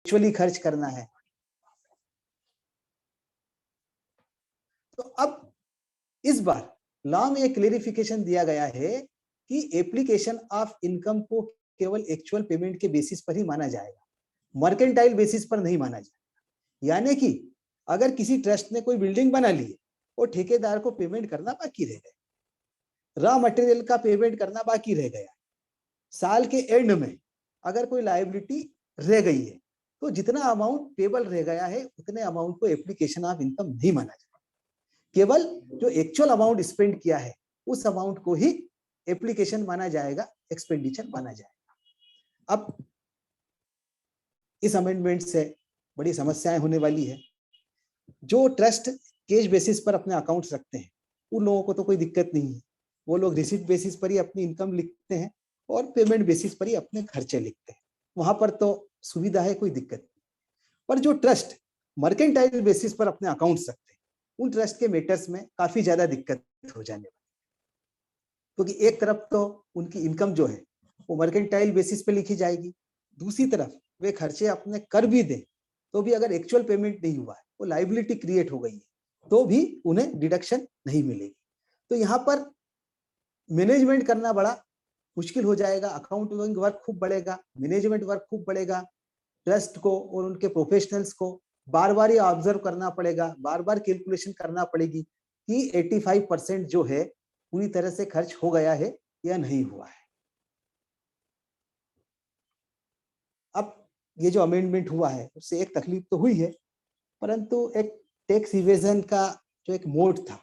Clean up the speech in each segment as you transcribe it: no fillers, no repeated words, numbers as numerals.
Actually खर्च करना है। तो अब इस बार लॉ में एक क्लेरिफिकेशन दिया गया है कि एप्लीकेशन ऑफ इनकम को केवल एक्चुअल पेमेंट के बेसिस पर ही माना जाएगा, मर्केंटाइल बेसिस पर नहीं माना जाएगा। यानी कि अगर किसी ट्रस्ट ने कोई बिल्डिंग बना ली है और ठेकेदार को पेमेंट करना बाकी रह गया, रॉ मटेरियल का पेमेंट करना बाकी रह गया, साल के एंड में अगर कोई लायबिलिटी रह गई है, तो जितना अमाउंट पेबल रह गया है उतने अमाउंट को एप्लीकेशन ऑफ इनकम नहीं माना जाएगा। केवल जो एक्चुअल अमाउंट स्पेंड किया है उस अमाउंट को ही एप्लीकेशन माना जाएगा, एक्सपेंडिचर माना जाएगा। अब इस अमेंडमेंट से बड़ी समस्याएं होने वाली है। जो ट्रस्ट कैश बेसिस पर अपने अकाउंट्स रखते हैं उन लोगों को तो कोई दिक्कत नहीं है, वो लोग रिसीट बेसिस पर ही अपनी इनकम लिखते हैं और पेमेंट बेसिस पर ही अपने खर्चे लिखते हैं, वहां पर तो सुविधा है, कोई दिक्कत नहीं। पर जो ट्रस्ट मर्केंटाइल बेसिस पर अपने अकाउंट्स रखते हैं उन ट्रस्ट के मैटर्स में काफी ज्यादा दिक्कत हो जाने वाली, क्योंकि एक तरफ तो उनकी इनकम जो है वो मर्केंटाइल बेसिस पे लिखी जाएगी, दूसरी तरफ वे खर्चे अपने कर भी दें तो भी अगर एक्चुअल पेमेंट नहीं हुआ है, वो लायबिलिटी क्रिएट हो गई है, तो भी उन्हें डिडक्शन नहीं मिलेगी। तो यहाँ पर मैनेजमेंट करना बड़ा मुश्किल हो जाएगा, अकाउंटिंग वर्क खूब बढ़ेगा, मैनेजमेंट वर्क खूब बढ़ेगा, ट्रस्ट को और उनके प्रोफेशनल्स को बार बार ये ऑब्जर्व करना पड़ेगा, बार बार कैलकुलेशन करना पड़ेगी कि 85% जो है पूरी तरह से खर्च हो गया है या नहीं हुआ है। अब ये जो अमेंडमेंट हुआ है उससे एक तकलीफ तो हुई है, परंतु एक टैक्स इवेजन का जो एक मोड था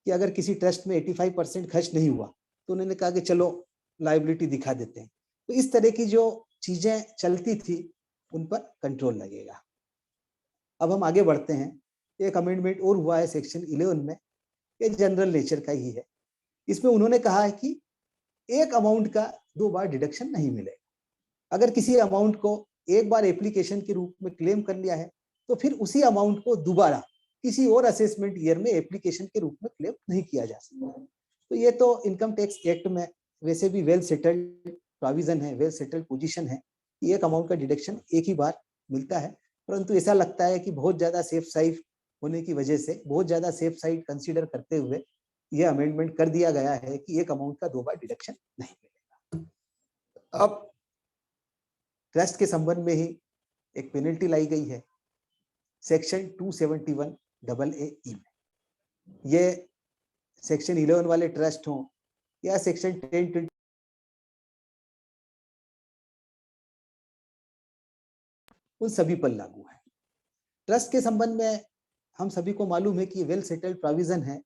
कि अगर किसी ट्रस्ट में 85% खर्च नहीं हुआ तो उन्होंने कहा कि चलो लायबिलिटी दिखा देते हैं, तो इस तरह की जो चीजें चलती थी उन पर कंट्रोल लगेगा। अब हम आगे बढ़ते हैं। एक अमेंडमेंट और हुआ है सेक्शन 11 में, ये जनरल नेचर का ही है। इसमें उन्होंने कहा है कि एक अमाउंट का 2 बार डिडक्शन नहीं मिलेगा। अगर किसी अमाउंट को एक बार एप्लीकेशन के रूप में क्लेम कर लिया है तो फिर उसी अमाउंट को दोबारा किसी और असेसमेंट ईयर में एप्लीकेशन के रूप में क्लेम नहीं किया जा सकता। तो ये तो इनकम टैक्स एक्ट में वैसे भी वेल सेटल्ड प्रोविजन है, वेल सेटल्ड पोजीशन है कि एक अमाउंट का डिडक्शन एक ही बार मिलता है, परंतु ऐसा लगता है कि बहुत ज्यादा सेफ साइड होने की वजह से, बहुत ज्यादा सेफ साइड कंसीडर करते हुए यह अमेंडमेंट कर दिया गया है कि एक अमाउंट का 2 बार डिडक्शन नहीं मिलेगा। अब ट्रस्ट के संबंध में ही एक पेनल्टी लाई गई है सेक्शन 271AA में। ये सेक्शन 11 वाले ट्रस्ट हो या सेक्शन 1020 उन सभी पर लागू है। ट्रस्ट के संबंध में हम सभी को मालूम है कि ये वेल सेटल्ड प्रोविजन है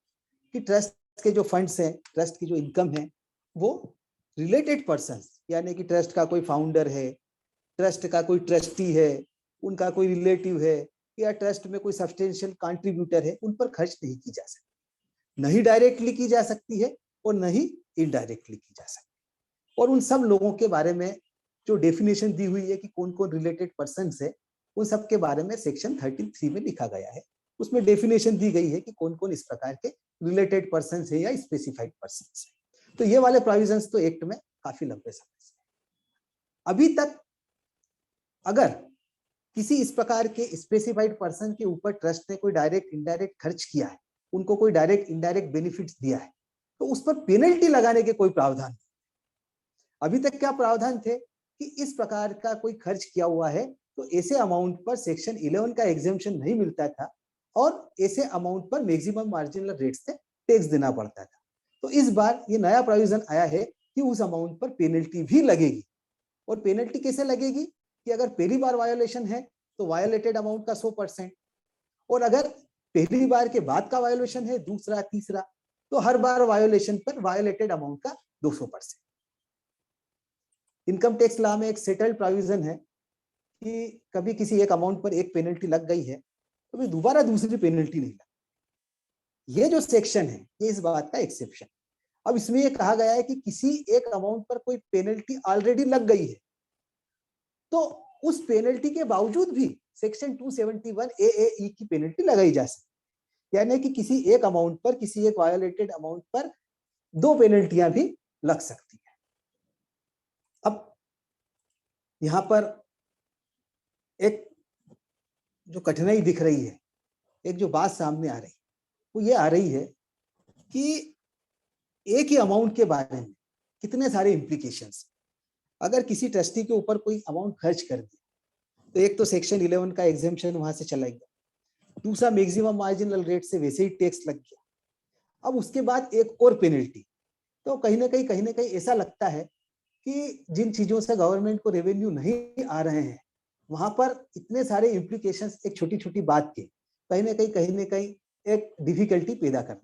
कि ट्रस्ट के जो फंड्स हैं, ट्रस्ट की जो इनकम है, वो रिलेटेड पर्संस, यानी कि ट्रस्ट का कोई फाउंडर है, ट्रस्ट का कोई ट्रस्टी है, उनका कोई रिलेटिव है या ट्रस्ट में कोई सब्सटेंशियल कंट्रीब्यूटर है, उन पर खर्च नहीं की जा सकती, नहीं डायरेक्टली की जा सकती है और नहीं इनडायरेक्टली की जा सकती। और उन सब लोगों के बारे में जो डेफिनेशन दी हुई है कि कौन कौन रिलेटेड पर्सन है, उन सब के बारे में सेक्शन 33 में लिखा गया है। उसमें डेफिनेशन दी गई है कि कौन कौन इस प्रकार के रिलेटेड पर्सन है या स्पेसिफाइड पर्सन है। तो ये वाले प्रोविजंस तो एक्ट में काफी लंबे समय से। अभी तक अगर किसी इस प्रकार के स्पेसिफाइड पर्सन के ऊपर ट्रस्ट ने कोई डायरेक्ट इनडायरेक्ट खर्च किया है, उनको कोई डायरेक्ट इनडायरेक्ट बेनिफिट्स दिया है, तो उस पर पेनल्टी लगाने के कोई प्रावधान नहीं। अभी तक क्या प्रावधान थे कि इस प्रकार का कोई खर्च किया हुआ है तो ऐसे अमाउंट पर सेक्शन 11 का एग्जेम्पशन नहीं मिलता था और ऐसे अमाउंट पर मैक्सिमम मार्जिनल रेट से टैक्स देना पड़ता था। तो इस बार ये नया प्रोविजन आया है कि उस अमाउंट पर पेनल्टी भी लगेगी। और पेनल्टी कैसे लगेगी कि अगर पहली बार वायोलेशन है तो वायोलेटेड अमाउंट का 100%, और अगर पहली बार के बाद का वायोलेशन है, दूसरा तीसरा, तो हर बार वायोलेशन पर वायोलेटेड अमाउंट का 200%। इनकम टैक्स लॉ में एक सेटल्ड प्रोविजन है कि कभी किसी एक अमाउंट पर एक पेनल्टी लग गई है तो फिर दोबारा दूसरी पेनल्टी नहीं लगती। ये जो सेक्शन है ये इस बात का एक्सेप्शन। अब इसमें ये कहा गया है कि किसी एक अमाउंट पर कोई पेनल्टी ऑलरेडी लग गई है तो उस पेनल्टी के बावजूद भी सेक्शन 271AA की पेनल्टी लगाई जा सकती है, यानी कि किसी एक अमाउंट पर, किसी एक वायोलेटेड अमाउंट पर 2 पेनल्टियां भी लग सकती है। अब यहां पर एक जो कठिनाई दिख रही है, एक जो बात सामने आ रही है, वो ये आ रही है कि एक ही अमाउंट के बारे में कितने सारे इम्प्लीकेशंस। अगर किसी ट्रस्टी के ऊपर कोई अमाउंट खर्च कर दिया तो एक तो सेक्शन 11 का एग्जेम्पशन वहां से चला गया, दूसरा मैक्सिमम मार्जिनल रेट से वैसे ही टैक्स लग गया, अब उसके बाद एक और पेनल्टी। तो कहीं ना कहीं ऐसा लगता है कि जिन चीजों से गवर्नमेंट को रेवेन्यू नहीं आ रहे हैं वहां पर इतने सारे इम्प्लीकेशंस एक छोटी छोटी बात के कहीं ना कहीं एक डिफिकल्टी पैदा कर।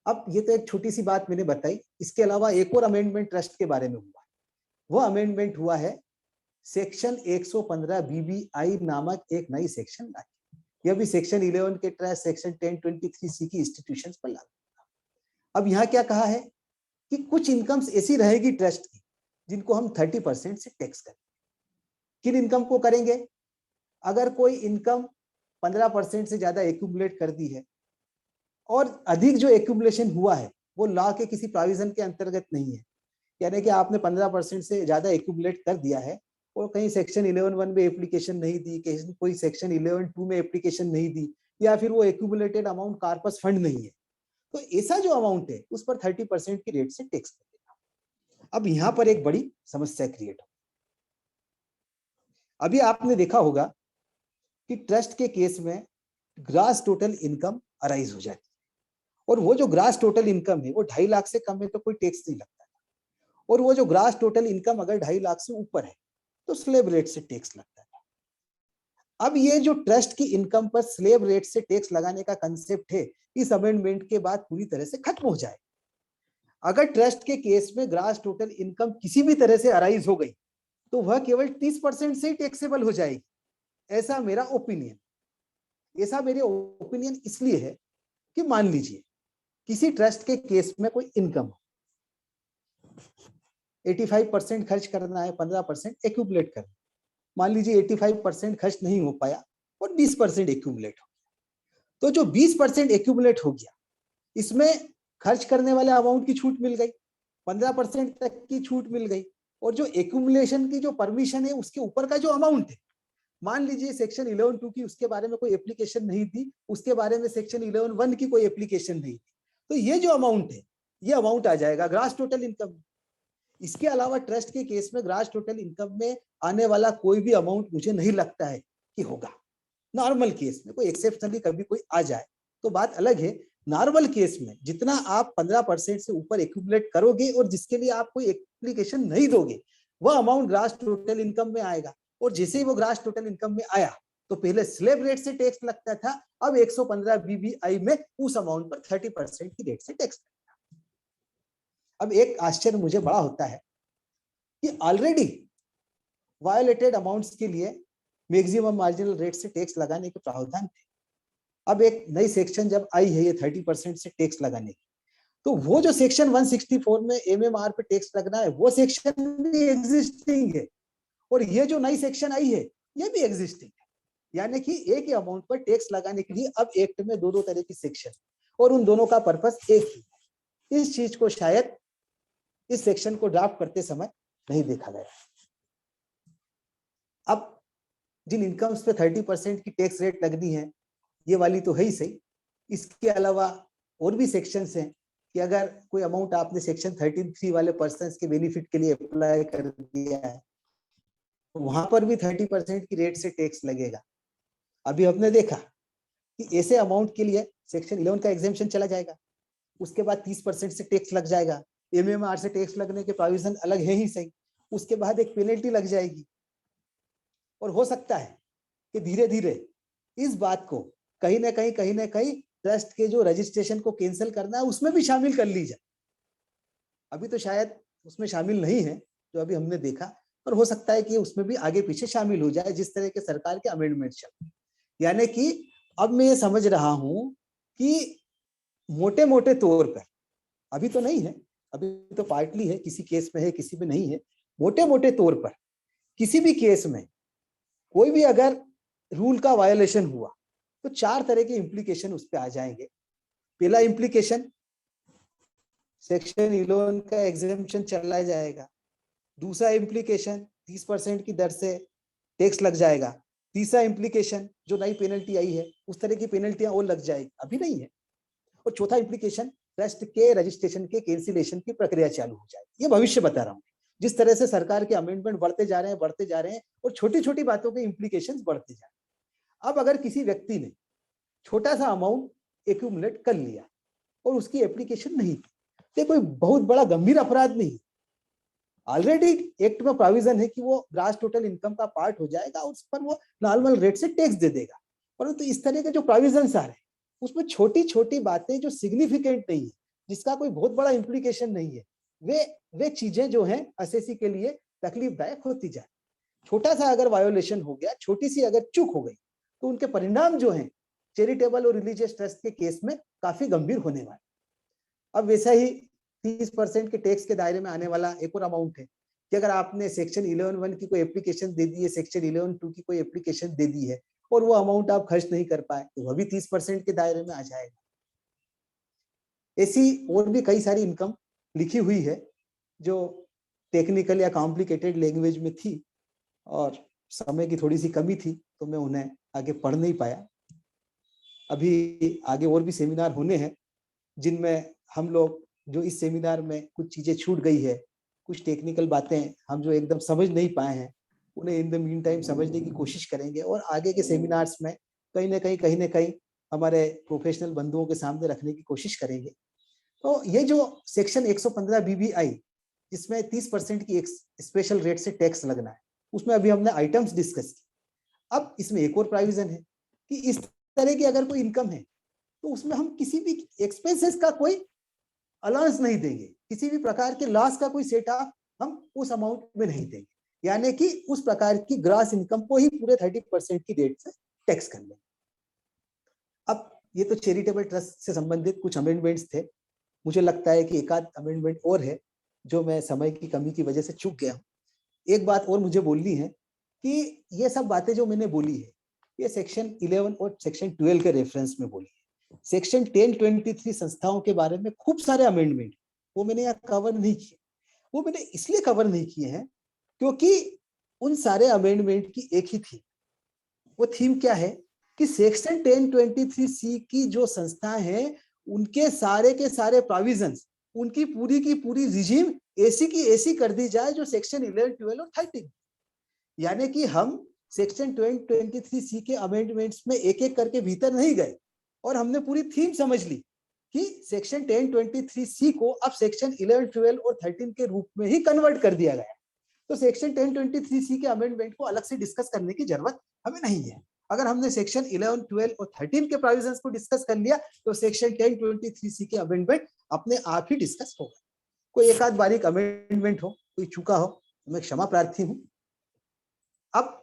अब ये तो एक छोटी सी बात मैंने बताई, इसके अलावा एक और अमेंडमेंट ट्रस्ट के बारे में हुआ। वो अमेंडमेंट हुआ है सेक्शन 115 बीबीआई नामक एक नई सेक्शन लाई। यह भी सेक्शन 11 के ट्रस्ट सेक्शन 1023 सी की इंस्टीट्यूशंस पर लागू। अब यहाँ क्या कहा है कि कुछ इनकम्स ऐसी रहेगी ट्रस्ट की जिनको हम 30% से टैक्स करें। किन इनकम को करेंगे? अगर कोई इनकम 15% से ज्यादा एक्यूमुलेट कर दी है और अधिक जो एक्यूमुलेशन हुआ है वो लॉ के किसी प्रोविजन के अंतर्गत नहीं है, यानी कि आपने 15% से ज्यादा एक्यूमुलेट कर दिया है और कहीं सेक्शन 11(1) में एप्लीकेशन नहीं दी, कहीं कोई सेक्शन 11(2) में एप्लीकेशन नहीं दी, या फिर वो एक्यूमुलेटेड अमाउंट कार्पस फंड नहीं है, तो ऐसा जो अमाउंट है उस पर 30% की रेट से टैक्स लगेगा। अब यहाँ पर एक बड़ी समस्या क्रिएट हो। अभी आपने देखा होगा कि ट्रस्ट के केस में ग्रास टोटल इनकम अराइज हो जाती है, और वो जो ग्रास टोटल इनकम है वो 2.5 लाख से कम है तो कोई टैक्स नहीं लगता, और वो जो ग्रास टोटल इनकम अगर 2.5 लाख से ऊपर है तो स्लेब रेट से टैक्स लगता है। अब ये जो ट्रस्ट की इनकम पर स्लेब रेट से टैक्स लगाने का कंसेप्ट है, इस अमेंडमेंट के बाद पूरी तरह से खत्म हो जाए। अगर ट्रस्ट के केस में ग्रास टोटल इनकम किसी भी तरह से अराइज हो गई तो वह केवल 30% से ही टैक्सेबल हो जाएगी, ऐसा मेरा ओपिनियन। ऐसा मेरे ओपिनियन इसलिए है कि मान लीजिए किसी ट्रस्ट के केस में कोई इनकम 85% खर्च करना है, 15% एक्यूमुलेट करना, मान लीजिए 85% खर्च नहीं हो पाया और 20% एक्यूमुलेट हो गया, तो जो 20% एक्यूमुलेट हो गया इसमें खर्च करने वाले अमाउंट की छूट मिल गई, 15% तक की छूट मिल गई, और जो एक्यूमुलेशन की जो परमिशन है उसके ऊपर का जो अमाउंट है, मान लीजिए सेक्शन 11(2) की उसके बारे में कोई एप्लीकेशन नहीं थी, उसके बारे में सेक्शन 11(1) की कोई एप्लीकेशन नहीं थी, तो ये जो अमाउंट है ये अमाउंट आ जाएगा ग्रास टोटल इनकम। इसके अलावा ट्रस्ट के केस में ग्रास टोटल इनकम में आने वाला कोई भी अमाउंट मुझे नहीं लगता है कि होगा। नॉर्मल केस में कोई एक्सेप्शनली कभी कोई आ जाए तो बात अलग है। नॉर्मल केस में जितना आप 15% से ऊपर एक्यूमुलेट करोगे और जिसके लिए आप कोई एप्लीकेशन नहीं दोगे वह अमाउंट ग्रास टोटल इनकम में आएगा, और जैसे ही वो ग्रास टोटल इनकम में आया तो पहले स्लेब रेट से टैक्स लगता था, अब 115 बीबीआई में उस अमाउंट पर 30% की रेट से टैक्स लगता है। अब एक आश्चर्य मुझे बड़ा होता है कि ऑलरेडी वायोलेटेड अमाउंट्स के लिए मैक्सिमम मार्जिनल रेट से टैक्स लगाने के प्रावधान थे। अब एक नई सेक्शन जब आई है ये 30% से टैक्स लगाने की, तो वो जो सेक्शन 164 में एमएमआर पे टैक्स लगना है वो सेक्शन भी एग्जिस्टिंग है, और ये जो नई सेक्शन आई है ये भी एग्जिस्टिंग है, यानी कि एक ही अमाउंट पर टैक्स लगाने के लिए अब एक्ट में दो तरह की सेक्शन, और उन दोनों का पर्पस एक ही है। इस चीज को शायद इस सेक्शन को ड्राफ्ट करते समय नहीं देखा गया। अब जिन इनकम्स पे 30% की टैक्स रेट लगनी है ये वाली तो है ही सही, इसके अलावा और भी सेक्शंस हैं कि अगर कोई अमाउंट आपने सेक्शन 13(3) वाले पर्सन्स के बेनिफिट के लिए अप्लाई कर दिया है तो वहां पर भी 30% की रेट से टैक्स लगेगा। अभी हमने देखा कि ऐसे अमाउंट के लिए सेक्शन 11 का एग्जेम्पशन चला जाएगा, उसके बाद 30% से टैक्स लग जाएगा, एमएमआर से टैक्स लगने के प्रोविजन अलग है ही सही, उसके बाद एक पेनल्टी लग जाएगी, और हो सकता है कि धीरे धीरे इस बात को कहीं ना कहीं ट्रस्ट के जो रजिस्ट्रेशन को कैंसिल करना है उसमें भी शामिल कर ली जाए। अभी तो शायद उसमें शामिल नहीं है जो अभी हमने देखा, और हो सकता है कि उसमें भी आगे पीछे शामिल हो जाए जिस तरह के सरकार के अमेंडमेंट चल। यानी कि अब मैं ये समझ रहा हूं कि मोटे मोटे तौर पर, अभी तो नहीं है, अभी तो पार्टली है, किसी केस में है किसी में नहीं है, मोटे मोटे तौर पर किसी भी केस में कोई भी अगर रूल का वायोलेशन हुआ तो 4 तरह के इंप्लीकेशन उस पर आ जाएंगे। पहला इंप्लीकेशन सेक्शन 11 का एग्जेम्पशन चला जाएगा। दूसरा इंप्लीकेशन 30% की दर से टैक्स लग जाएगा। तीसरा इम्प्लीकेशन, जो नई पेनल्टी आई है उस तरह की पेनल्टियां और लग जाएगी, अभी नहीं है। और चौथा इम्प्लीकेशन, ट्रस्ट के रजिस्ट्रेशन के कैंसिलेशन की प्रक्रिया चालू हो जाएगी। ये भविष्य बता रहा हूँ, जिस तरह से सरकार के अमेंडमेंट बढ़ते जा रहे हैं और छोटी छोटी बातों के इम्प्लीकेशंस बढ़ते जा रहे हैं। अब अगर किसी व्यक्ति ने छोटा सा अमाउंट एक्यूमुलेट कर लिया और उसकी एप्लीकेशन नहीं की, तो कोई बहुत बड़ा गंभीर अपराध नहीं। ऑलरेडी एक्ट में प्रोविजन है कि वो ग्रॉस टोटल इनकम का पार्ट हो जाएगा और उस पर वो नॉर्मल रेट से टैक्स दे देगा। परंतु इस तरह के जो प्रोविजंस आ रहे हैं उसमें छोटी छोटी बातें जो सिग्निफिकेंट नहीं है, जिसका कोई बहुत बड़ा इम्प्लीकेशन नहीं है, वे चीजें जो हैं एसएससी के लिए तकलीफदायक होती जाए। छोटा सा अगर वायोलेशन हो गया, छोटी सी अगर चूक हो गई, तो उनके परिणाम जो हैं चैरिटेबल और रिलीजियस ट्रस्ट के केस में काफी गंभीर होने वाले। अब वैसा ही 30% के टैक्स के दायरे में आने वाला एक और अमाउंट है कि अगर आपने सेक्शन 11(1) की कोई एप्लीकेशन दे दी है, सेक्शन 11(2) की कोई एप्लीकेशन दे दी है और वो अमाउंट आप खर्च नहीं कर पाए, तो वह भी 30% के दायरे में आ जाएगा। ऐसी और भी कई सारी इनकम लिखी हुई है जो टेक्निकल या कॉम्प्लिकेटेड लैंग्वेज में थी और समय की थोड़ी सी कमी थी, तो मैं उन्हें आगे पढ़ नहीं पाया। अभी आगे और भी सेमिनार होने हैं जिनमें हम लोग जो इस सेमिनार में कुछ चीजें छूट गई है, कुछ टेक्निकल बातें हम जो एकदम समझ नहीं पाए हैं, उन्हें इन द मीन टाइम समझने की कोशिश करेंगे और आगे के सेमिनार्स में कहीं ना कहीं हमारे प्रोफेशनल बंधुओं के सामने रखने की कोशिश करेंगे। तो ये जो सेक्शन 115 BBI, जिसमें 30% की एक स्पेशल रेट से टैक्स लगना है, उसमें अभी हमने आइटम्स डिस्कस किए। अब इसमें एक और प्रोविजन है कि इस तरह की अगर कोई इनकम है तो उसमें हम किसी भी एक्सपेंसेस का कोई अलाउंस नहीं देंगे, किसी भी प्रकार के लॉस का कोई सेट ऑफ हम उस अमाउंट में नहीं देंगे, यानी कि उस प्रकार की ग्रॉस इनकम को ही पूरे 30% की रेट से टैक्स कर लेंगे। अब ये तो चैरिटेबल ट्रस्ट से संबंधित कुछ अमेंडमेंट्स थे। मुझे लगता है कि एक आध अमेंडमेंट और है जो मैं समय की कमी की वजह से चूक गया हूँ। एक बात और मुझे बोलनी है कि ये सब बातें जो मैंने बोली है, ये सेक्शन 11 और सेक्शन 12 के रेफरेंस में बोली है। सेक्शन 1023 संस्थाओं के बारे में खूब सारे अमेंडमेंट वो मैंने यहाँ कवर नहीं किए। वो मैंने इसलिए कवर नहीं किए हैं क्योंकि उन सारे अमेंडमेंट की एक ही थी। वो थीम क्या है कि सेक्शन 1023C की जो संस्थाएं हैं उनके सारे के सारे प्रोविजंस, उनकी पूरी की पूरी रिजीम ऐसी की ऐसी कर दी जाए जो सेक्शन 11, 12 और 13, यानी कि हम सेक्शन 1023C के अमेंडमेंट्स में एक एक करके भीतर नहीं गए और हमने पूरी थीम समझ ली कि सेक्शन 1023C को अब सेक्शन 11, 12 और 13 के रूप में ही कन्वर्ट कर दिया गया। तो सेक्शन 1023C के अमेंडमेंट को अलग से डिस्कस करने की जरूरत हमें नहीं है। अगर हमने सेक्शन 11, 12 और 13 के प्रोविजंस को डिस्कस कर लिया तो सेक्शन 1023C के अमेंडमेंट अपने आप ही डिस्कस होगा। कोई एक आध बारीक अमेंडमेंट हो, कोई चूका हो, मैं क्षमा प्रार्थी हूं। अब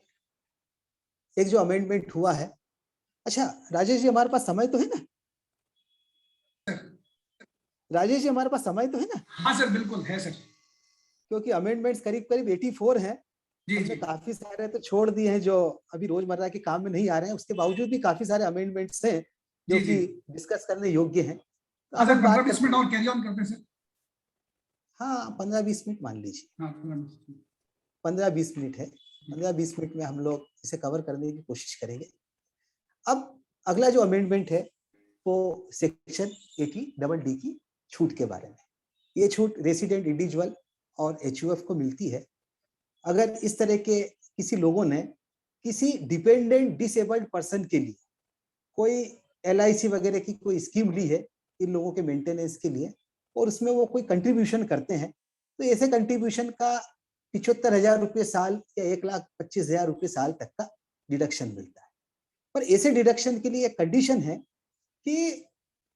एक जो अमेंडमेंट हुआ है, अच्छा राजेश जी हमारे पास समय तो है ना? राजेश जी हमारे पास समय तो है ना? हाँ सर, बिल्कुल है सर। क्योंकि अमेंडमेंट्स करीब करीब 84 हैं। हमने काफी सारे तो छोड़ दिए हैं जो अभी रोजमर्रा के काम में नहीं आ रहे हैं, उसके बावजूद भी काफी सारे अमेंडमेंट्स हैं जो कि डिस्कस करने योग्य हैं। तो अब 15-20 मिनट और कैरी ऑन करते हैं सर। हाँ 15-20 मिनट मान लीजिए। 15-20 मिनट है। 15-20 मिनट में हम लोग इसे कवर करने की कोशिश करेंगे। अब अगला जो अमेंडमेंट है वो सेक्शन 80(D) की छूट के बारे में। ये छूट रेसिडेंट इंडिविजुअल और HUF को मिलती है अगर इस तरह के किसी लोगों ने किसी डिपेंडेंट डिसेबल्ड पर्सन के लिए कोई LIC वगैरह की कोई स्कीम ली है इन लोगों के मेंटेनेंस के लिए और उसमें वो कोई कंट्रीब्यूशन करते हैं, तो ऐसे कंट्रीब्यूशन का 75,000 रुपये साल या 1,25,000 रुपये साल तक का डिडक्शन मिलता है। पर ऐसे डिडक्शन के लिए एक कंडीशन है कि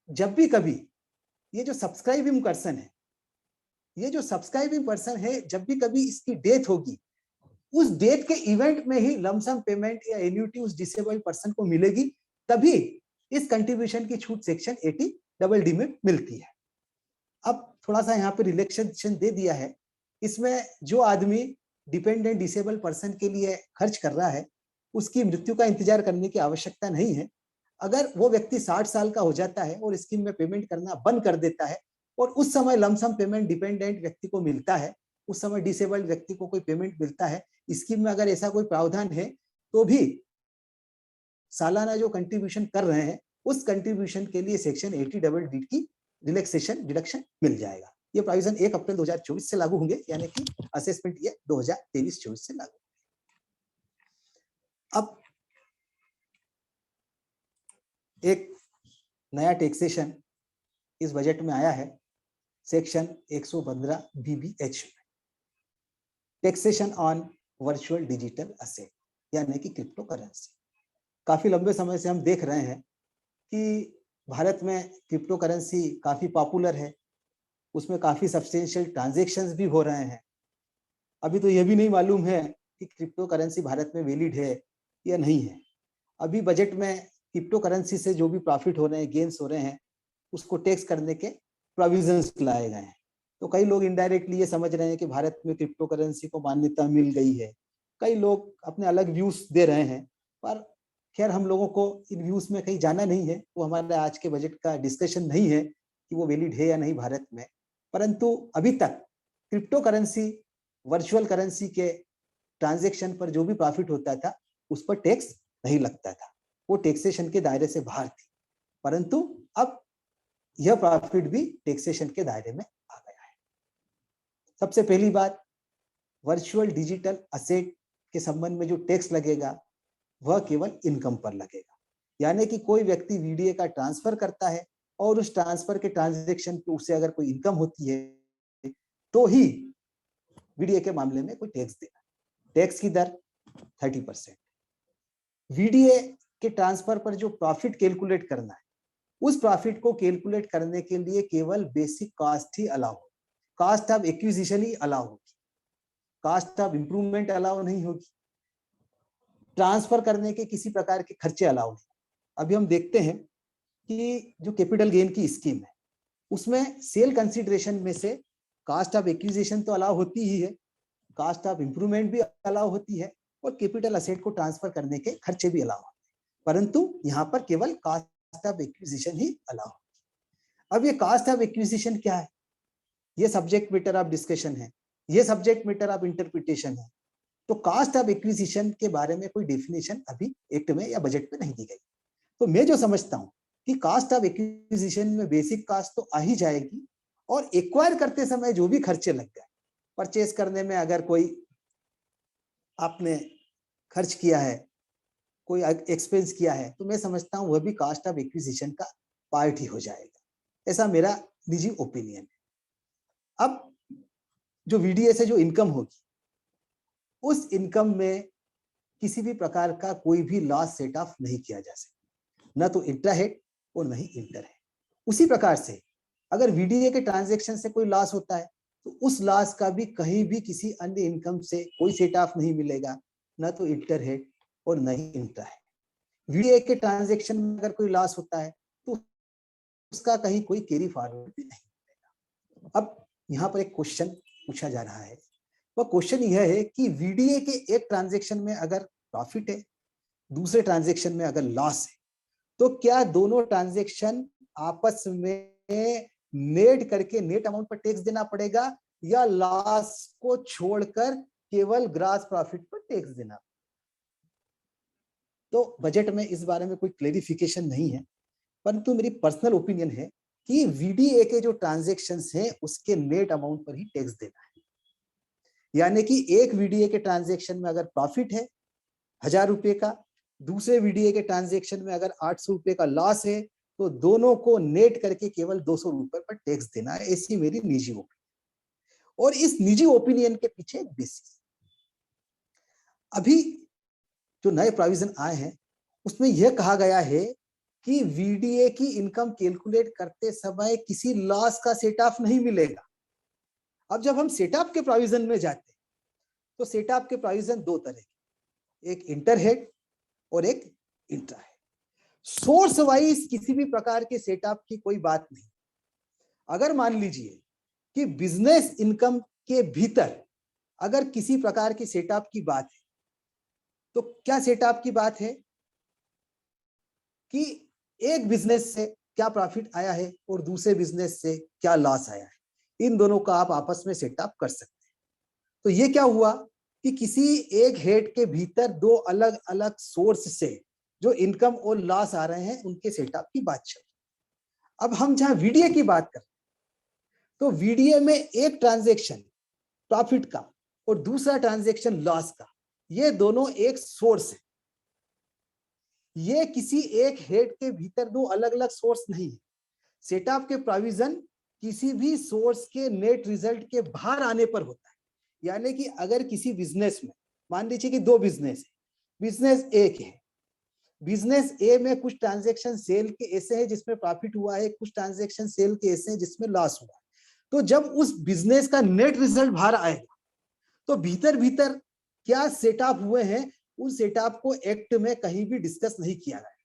जब भी कभी ये जो सब्सक्राइबिंग पर्सन है जब भी कभी इसकी डेथ होगी, उस डेथ के इवेंट में ही लमसम पेमेंट या एन्युटी उस डिसेबल्ड पर्सन को मिलेगी, तभी इस कंट्रीब्यूशन की छूट सेक्शन 80(D) में मिलती है। अब थोड़ा सा यहाँ पे रिलैक्सेशन दे दिया है। इसमें जो आदमी डिपेंडेंट डिसेबल्ड पर्सन के लिए खर्च कर रहा है उसकी मृत्यु का इंतजार करने की आवश्यकता नहीं है। अगर वो व्यक्ति 60 साल का हो जाता है और स्कीम में पेमेंट करना बंद कर देता है और उस समय लमसम पेमेंट डिपेंडेंट व्यक्ति को मिलता है, उस समय डिसेबल्ड व्यक्ति को कोई पेमेंट मिलता है, स्कीम में अगर ऐसा कोई प्रावधान है तो भी सालाना जो कंट्रीब्यूशन कर रहे हैं उस कंट्रीब्यूशन के लिए सेक्शन 80 की रिलैक्सेशन डिडक्शन मिल जाएगा। ये प्रोविजन 1 अप्रैल 2024 से लागू होंगे, यानी कि असेसमेंट ईयर 2023-24 से लागू। अब एक नया टैक्सेशन इस बजट में आया है, सेक्शन 115 BBH में, taxation on virtual digital asset, यानी कि क्रिप्टो करेंसी। काफी लंबे समय से हम देख रहे हैं कि भारत में क्रिप्टो करेंसी काफी पॉपुलर है, उसमें काफी सब्सटेंशियल ट्रांजैक्शंस भी हो रहे हैं। अभी तो यह भी नहीं मालूम है कि क्रिप्टो करेंसी भारत में वैलिड है या नहीं है। अभी बजट में क्रिप्टो करेंसी से जो भी प्रॉफिट हो रहे हैं, गेन्स हो रहे हैं, उसको टैक्स करने के प्रोविजंस लाए गए हैं। तो कई लोग इनडायरेक्टली ये समझ रहे हैं कि भारत में क्रिप्टो करेंसी को मान्यता मिल गई है। कई लोग अपने अलग व्यूज दे रहे हैं, पर खैर हम लोगों को इन व्यूज में कहीं जाना नहीं है, वो हमारे आज के बजट का डिस्कशन नहीं है कि वो वैलिड है या नहीं भारत में। परंतु अभी तक क्रिप्टो करेंसी, वर्चुअल करेंसी के ट्रांजैक्शन पर जो भी प्रॉफिट होता था उस पर टैक्स नहीं लगता था, वो टैक्सेशन के दायरे से बाहर थी। परंतु अब यह प्रॉफिट भी टैक्सेशन के दायरे में आ गया है। सबसे पहली बात, वर्चुअल डिजिटल असेट के संबंध में जो टैक्स लगेगा वह केवल इनकम पर लगेगा, यानी कि कोई व्यक्ति वीडीए का ट्रांसफर करता है और उस ट्रांसफर के ट्रांजैक्शन पे उससे अगर कोई इनकम होती है तो ही वीडीए के मामले में कोई टैक्स देना। टैक्स की दर 30%। वीडीए के ट्रांसफर पर जो प्रॉफिट कैलकुलेट करना है, उस प्रॉफिट को कैलकुलेट करने के लिए केवल बेसिक कॉस्ट ही अलाउ होगी, cost of acquisition he allow होगी, कॉस्ट ऑफ इंप्रूवमेंट अलाउ नहीं होगी, ट्रांसफर करने के किसी प्रकार के खर्चे अलाउ नहीं। अभी हम देखते हैं कि जो कैपिटल गेन की स्कीम है उसमें सेल कंसिडरेशन में से कॉस्ट ऑफ एक्विजिशन तो अलाउ होती ही है, कॉस्ट ऑफ इंप्रूवमेंट भी अलाउ होती है और कैपिटल असेट को ट्रांसफर करने के खर्चे भी अलाउ होते हैं, परंतु यहाँ पर केवल cost of acquisition he allow होती है। अब ये कॉस्ट ऑफ एक्विजिशन क्या है, ये सब्जेक्ट मैटर ऑफ डिस्कशन है, ये सब्जेक्ट मैटर ऑफ इंटरप्रिटेशन है। तो कॉस्ट ऑफ एक्विजिशन के बारे में कोई डेफिनेशन अभी एक्ट में या बजट में नहीं दी गई। तो मैं जो समझता हूँ कि कॉस्ट ऑफ एक्विजिशन में बेसिक कॉस्ट तो आ ही जाएगी, और एक्वायर करते समय जो भी खर्चे लग गए, परचेज करने में अगर कोई आपने खर्च किया है, कोई एक्सपेंस किया है, तो मैं समझता हूँ वह भी कॉस्ट ऑफ एक्विजिशन का पार्ट ही हो जाएगा। ऐसा मेरा निजी ओपिनियन है। अब जो वीडीए से जो इनकम होगी, उस इनकम में किसी भी प्रकार का कोई भी लॉस सेट ऑफ नहीं किया जा सकता, न तो इंट्रा हेड और न ही इंटर हेड। उसी प्रकार से अगर वीडीए के ट्रांजैक्शन से कोई लॉस होता है तो उस लॉस का भी कहीं भी किसी अन्य इनकम से कोई सेट ऑफ नहीं मिलेगा, न तो इंटर हेड और न ही इंट्रा हेड। वीडीए के ट्रांजैक्शन में अगर कोई लॉस होता है तो उसका कहीं कोई कैरी फॉरवर्ड भी नहीं मिलेगा। अब यहाँ पर एक क्वेश्चन पूछा जा रहा है, वह क्वेश्चन यह है कि वीडीए के एक ट्रांजैक्शन में अगर प्रॉफिट है, दूसरे ट्रांजैक्शन में अगर लॉस है, तो क्या दोनों ट्रांजैक्शन आपस में नेट करके नेट अमाउंट पर टैक्स देना पड़ेगा या लॉस को छोड़कर केवल ग्रॉस प्रॉफिट पर टैक्स देना? तो बजट में इस बारे में कोई क्लेरिफिकेशन नहीं है, परंतु मेरी पर्सनल ओपिनियन है कि वीडीए के जो ट्रांजैक्शंस हैं उसके नेट अमाउंट पर ही टैक्स देना है। यानी कि एक वीडीए के ट्रांजैक्शन में अगर प्रॉफिट है 1000 रुपए का, दूसरे वीडीए के ट्रांजैक्शन में अगर 800 रुपए का लॉस है, तो दोनों को नेट करके केवल 200 रुपए पर टैक्स देना है। ऐसी मेरी निजी ओपिनियन, और इस निजी ओपिनियन के पीछे एक बेसिस, अभी जो नए प्रोविजन आए हैं उसमें यह कहा गया है कि वीडीए की इनकम कैलकुलेट करते समय किसी लॉस का सेट ऑफ नहीं मिलेगा। अब जब हम सेटअप के प्रोविजन में जाते हैं तो सेटअप के प्रोविजन दो तरह के, एक इंटर हेड और एक इंट्रा हेड। सोर्स वाइज किसी भी प्रकार के सेटअप की कोई बात नहीं। अगर मान लीजिए कि बिजनेस इनकम के भीतर अगर किसी प्रकार की सेटअप की बात है, तो क्या सेटअप की बात है कि एक बिजनेस से क्या प्रॉफिट आया है और दूसरे बिजनेस से क्या लॉस आया है, इन दोनों का आप आपस में सेटअप कर सकते हैं। तो ये क्या हुआ कि किसी एक हेड के भीतर दो अलग अलग सोर्स से जो इनकम और लॉस आ रहे हैं उनके सेटअप की बात चल। अब हम जहां वीडीए की बात करें तो वीडीए में एक ट्रांजैक्शन प्रॉफिट का और दूसरा ट्रांजैक्शन लॉस का, ये दोनों एक सोर्स है। ये किसी एक हेड के भीतर दो अलग अलग सोर्स नहीं है। सेटअप के प्रोविजन किसी भी सोर्स के नेट रिजल्ट के बाहर आने पर होता है। यानी कि अगर किसी बिजनेस में मान लीजिए कि दो बिजनेस है, बिजनेस एक है, बिजनेस ए में कुछ ट्रांजैक्शन सेल के ऐसे हैं जिसमें प्रॉफिट हुआ है, कुछ ट्रांजैक्शन सेल के ऐसे हैं जिसमें लॉस हुआ है। तो जब उस बिजनेस का नेट रिजल्ट बाहर आएगा तो भीतर भीतर क्या सेटअप हुए हैं उन सेटअप को एक्ट में कहीं भी डिस्कस नहीं किया गया।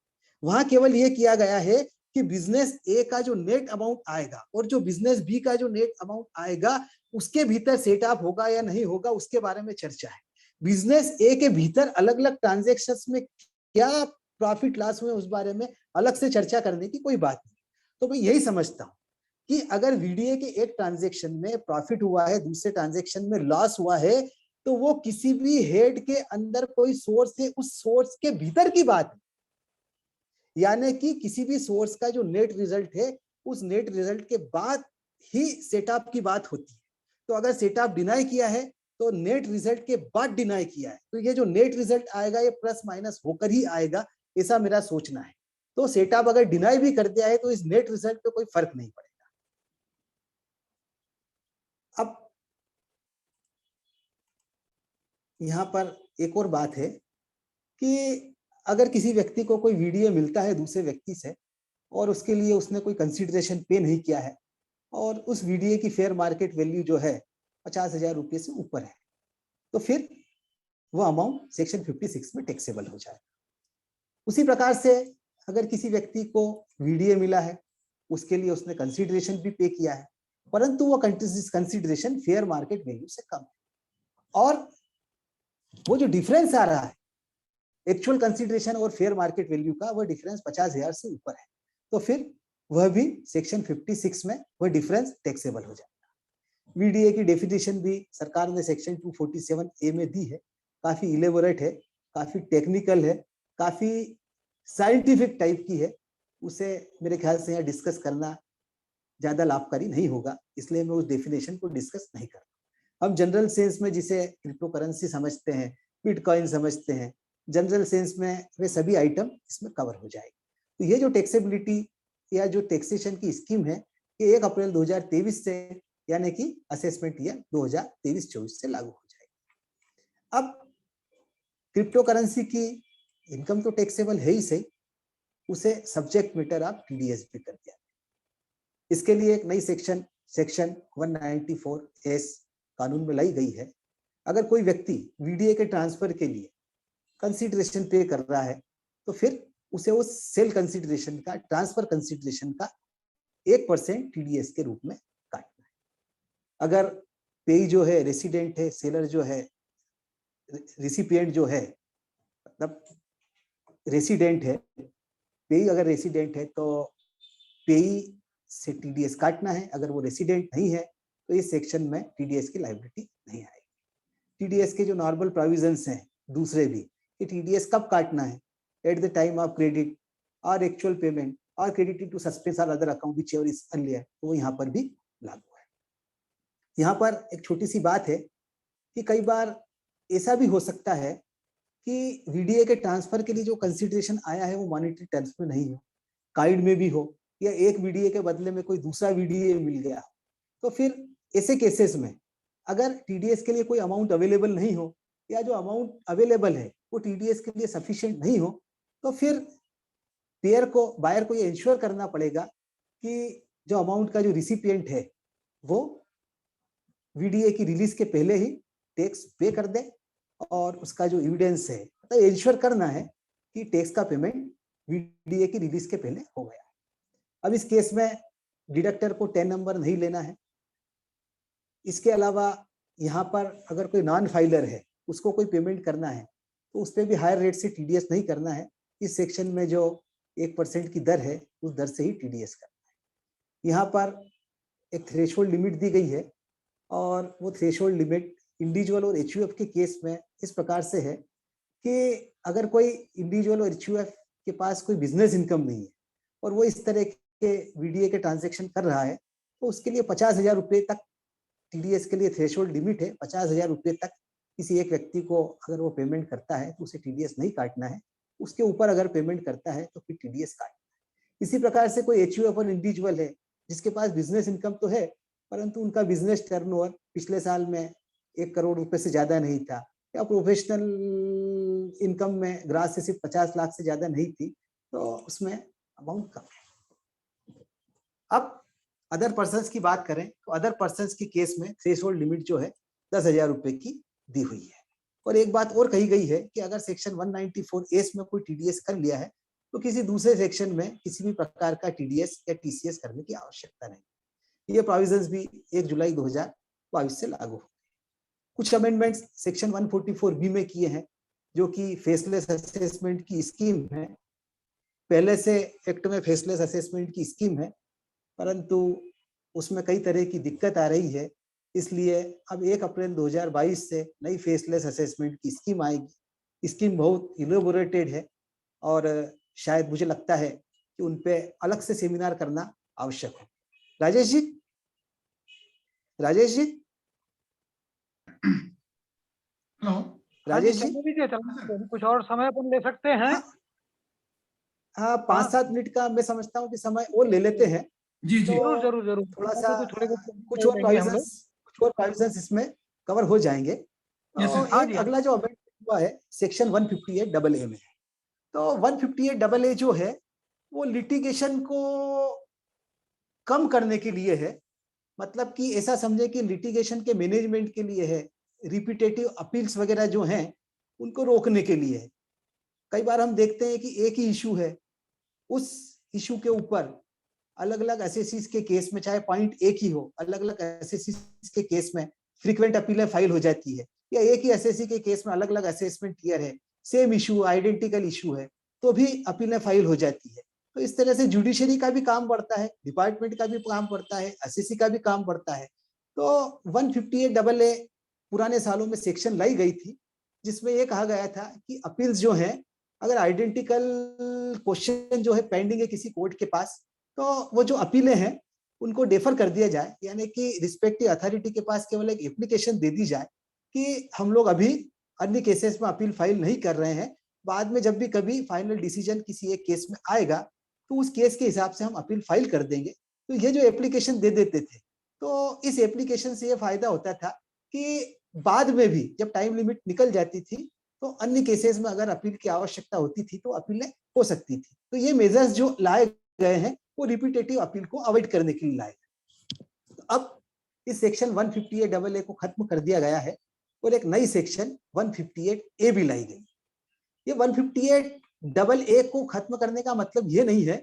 वहां केवल यह किया गया है कि बिजनेस ए का जो नेट अमाउंट आएगा और जो बिजनेस बी का जो नेट अमाउंट आएगा उसके भीतर सेटअप होगा या नहीं होगा उसके बारे में चर्चा है। बिजनेस ए के भीतर अलग अलग ट्रांजैक्शंस में क्या प्रॉफिट लॉस हुए उस बारे में अलग से चर्चा करने की कोई बात नहीं। तो मैं यही समझता हूं कि अगर वीडीए के एक ट्रांजैक्शन में प्रॉफिट हुआ है, दूसरे ट्रांजैक्शन में लॉस हुआ है, तो वो किसी भी हेड के अंदर कोई सोर्स है उस सोर्स के भीतर की बात है। यानी कि किसी भी सोर्स का जो नेट रिजल्ट है उस नेट रिजल्ट के बाद ही सेटअप की बात होती है। तो अगर सेटअप डिनाई किया है तो नेट रिजल्ट के बाद डिनाई किया है, तो ये जो नेट रिजल्ट आएगा ये प्लस माइनस होकर ही आएगा, ऐसा मेरा सोचना है। तो सेटअप अगर डिनाई भी कर दिया है तो इस नेट रिजल्ट पे कोई फर्क नहीं पड़ेगा। अब यहां पर एक और बात है कि अगर किसी व्यक्ति को कोई वीडियो मिलता है दूसरे व्यक्ति से और उसके लिए उसने कोई कंसिडरेशन पे नहीं किया है और उस वीडियो की फेयर मार्केट वैल्यू जो है 50,000 रुपये से ऊपर है, तो फिर वो अमाउंट सेक्शन 56 में टैक्सेबल हो जाएगा। उसी प्रकार से अगर किसी व्यक्ति को वीडियो मिला है, उसके लिए उसने कंसिडरेशन भी पे किया है, परंतु वो कंसिडरेशन फेयर मार्केट वैल्यू से कम है और वो जो डिफरेंस आ रहा है एक्चुअल कंसिडरेशन और फेयर मार्केट वैल्यू का, वो डिफरेंस 50,000 से ऊपर है, तो फिर वह भी सेक्शन 56 में वह डिफरेंस टैक्सेबल हो जाएगा। वीडीए की डेफिनेशन भी सरकार ने सेक्शन 247A में दी है, काफी इलेबोरेट है, काफी टेक्निकल है, काफी साइंटिफिक टाइप की है। उसे मेरे ख्याल से यहाँ डिस्कस करना ज्यादा लाभकारी नहीं होगा, इसलिए मैं उस डेफिनेशन को डिस्कस नहीं कर रहा। हम जनरल सेंस में जिसे क्रिप्टो करेंसी समझते हैं, बिटकॉइन समझते हैं, जनरल सेंस में वे सभी आइटम इसमें कवर हो जाएगी। तो ये जो टैक्सेबिलिटी या जो टैक्सेशन की स्कीम है ये 1 अप्रैल 2023 से यानी कि असेसमेंट ईयर 2023-24 से लागू हो जाएगी। अब क्रिप्टो करेंसी की इनकम तो टैक्सेबल है ही सही, उसे सब्जेक्ट मैटर ऑफ टीडीएस भी कर दिया। इसके लिए एक नई सेक्शन 194(s) कानून में लाई गई है। अगर कोई व्यक्ति वीडीए के ट्रांसफर के लिए कंसिडरेशन पे कर रहा है तो फिर उसे उस सेल कंसिडरेशन का, ट्रांसफर कंसिडरेशन का 1% टीडीएस के रूप में काटना है। अगर पेई जो है रेसिडेंट है, सेलर जो है रिसिपिएंट जो है मतलब रेसिडेंट है, पेई अगर रेसिडेंट है तो पेई से टीडीएस काटना है। अगर वो रेसिडेंट नहीं है तो इस सेक्शन में टीडीएस की लायबिलिटी नहीं आएगी। टीडीएस के जो नॉर्मल प्रोविजंस हैं दूसरे भी कि टीडीएस कब काटना है, at the time of credit और एक्चुअल पेमेंट और क्रेडिटेड टू सस्पेंस और other account which ever is earlier, तो वो यहाँ पर भी लागू है। यहाँ पर एक छोटी सी बात है कि कई बार ऐसा भी हो सकता है कि वीडीए के ट्रांसफर के लिए जो कंसिडरेशन आया है वो मॉनेटरी टर्म्स में नहीं हो, काइंड में भी हो, या एक वीडीए के बदले में कोई दूसरा वीडीए मिल गया, तो फिर ऐसे केसेस में अगर टीडीएस के लिए कोई अमाउंट अवेलेबल नहीं हो या जो अमाउंट अवेलेबल है वो टीडीएस के लिए सफिशिएंट नहीं हो, तो फिर पेयर को, बायर को ये इंश्योर करना पड़ेगा कि जो अमाउंट का जो रिसिपिएंट है वो वीडीए की रिलीज के पहले ही टैक्स पे कर दे और उसका जो एविडेंस है तो इंश्योर करना है कि टैक्स का पेमेंट वीडीए की रिलीज के पहले हो गया। अब इस केस में डिडक्टर को 10 नंबर नहीं लेना है। इसके अलावा यहाँ पर अगर कोई नॉन फाइलर है उसको कोई पेमेंट करना है तो उस पर भी हायर रेट से टीडीएस नहीं करना है। इस सेक्शन में जो 1% की दर है उस दर से ही टीडीएस करना है। यहाँ पर एक थ्रेशोल्ड लिमिट दी गई है और वो थ्रेशोल्ड लिमिट इंडिविजुअल और एचयूएफ के केस में इस प्रकार से है कि अगर कोई इंडिविजुअल और एचयूएफ के पास कोई बिजनेस इनकम नहीं है और वो इस तरह के वीडीए के ट्रांजैक्शन कर रहा है, तो उसके लिए 50,000 रुपए तक टीडीएस के लिए थ्रेशोल्ड लिमिट है। 50,000 रुपए तक किसी एक व्यक्ति को अगर वो पेमेंट करता है तो उसे टीडीएस नहीं काटना है। उसके ऊपर अगर पेमेंट करता है तो फिर टीडीएस काटना है। इसी प्रकार से कोई एचयूएफ और इंडिविजुअल है जिसके पास बिजनेस इनकम तो है, परंतु उनका बिजनेस टर्नओवर पिछले साल में 1 करोड़ रुपए से ज्यादा नहीं था, या प्रोफेशनल इनकम में ग्रास से सिर्फ 50 लाख से ज्यादा नहीं थी, तो उसमें अमाउंट कम है। अब अदर पर्सन्स की बात करें तो अदर पर्सन्स की केस में थ्रेशोल्ड लिमिट जो है 10,000 रुपए की दी हुई है। और एक बात और कही गई है कि अगर सेक्शन 194 में कोई टीडीएस कर लिया है तो किसी दूसरे सेक्शन में किसी भी प्रकार का टीडीएस या टीसीएस करने की आवश्यकता नहीं। ये प्रोविजंस भी 1 जुलाई 2022 से लागू हो। कुछ अमेंडमेंट्स सेक्शन 144 में किए हैं जो कि फेसलेस असेसमेंट की स्कीम है। पहले से एक्ट में फेसलेस असेसमेंट की स्कीम है, परंतु उसमें कई तरह की दिक्कत आ रही है, इसलिए अब 1 अप्रैल 2022 से नई फेसलेस असेसमेंट की स्कीम आएगी। स्कीम बहुत इलेबोरेटेड है और शायद मुझे लगता है कि उन पे अलग से सेमिनार करना आवश्यक है। राजेश जी, राजेश जी, हेलो, राजेश जी, कुछ और समय अपन ले सकते हैं। हाँ 5-7 मिनट का मैं समझता हूँ कि समय और ले लेते हैं। जी जी, तो जरूर जरूर थोड़ा सा कुछ और हम लोग। प्रोविजंस इसमें कवर हो जाएंगे। तो हाँ एक जी, अगला जो अमेंडमेंट हुआ है सेक्शन 158AA में है। तो 158AA जो है वो लिटिगेशन को कम करने के लिए है। मतलब कि ऐसा समझे कि लिटिगेशन के मैनेजमेंट के लिए है, रिपीटेटिव अपील्स वगैरह जो हैं उनको रोकने के लिए है। कई बार हम देखते हैं कि एक ही इशू है, उस इशू के ऊपर अलग अलग एसएससीज के केस में चाहे पॉइंट एक ही हो, अलग अलग एसएससीज के केस में फ्रीक्वेंट अपीलें फाइल हो जाती है, या एक ही एसएससी के केस में अलग अलग असेसमेंट ईयर है, सेम इशू आइडेंटिकल इशू है तो भी अपीलें फाइल हो जाती है। तो इस तरह से जुडिशरी का भी काम बढ़ता है, डिपार्टमेंट का भी काम बढ़ता है, एसएससी का भी काम बढ़ता है। तो 158AA पुराने सालों में सेक्शन लाई गई थी जिसमें यह कहा गया था कि अपील्स जो हैं अगर आइडेंटिकल क्वेश्चन जो है पेंडिंग है किसी कोर्ट के पास, तो वो जो अपीलें हैं उनको डेफर कर दिया जाए, यानी कि रिस्पेक्टिव अथॉरिटी के पास केवल एक एप्लीकेशन दे दी जाए कि हम लोग अभी अन्य केसेस में अपील फाइल नहीं कर रहे हैं, बाद में जब भी कभी फाइनल डिसीजन किसी एक केस में आएगा तो उस केस के हिसाब से हम अपील फाइल कर देंगे। तो ये जो एप्लीकेशन दे देते थे, तो इस एप्लीकेशन से ये फायदा होता था कि बाद में भी जब टाइम लिमिट निकल जाती थी तो अन्य केसेस में अगर अपील की आवश्यकता होती थी तो अपीलें हो सकती थी। तो ये मेजर्स जो लाए गए हैं वो रिपीटेटिव अपील को अवॉइड करने के लिए लाए गए। तो अब इस सेक्शन 158AA को खत्म कर दिया गया है और एक नई सेक्शन 158A भी लाई गई। ये 158AA को खत्म करने का मतलब ये नहीं है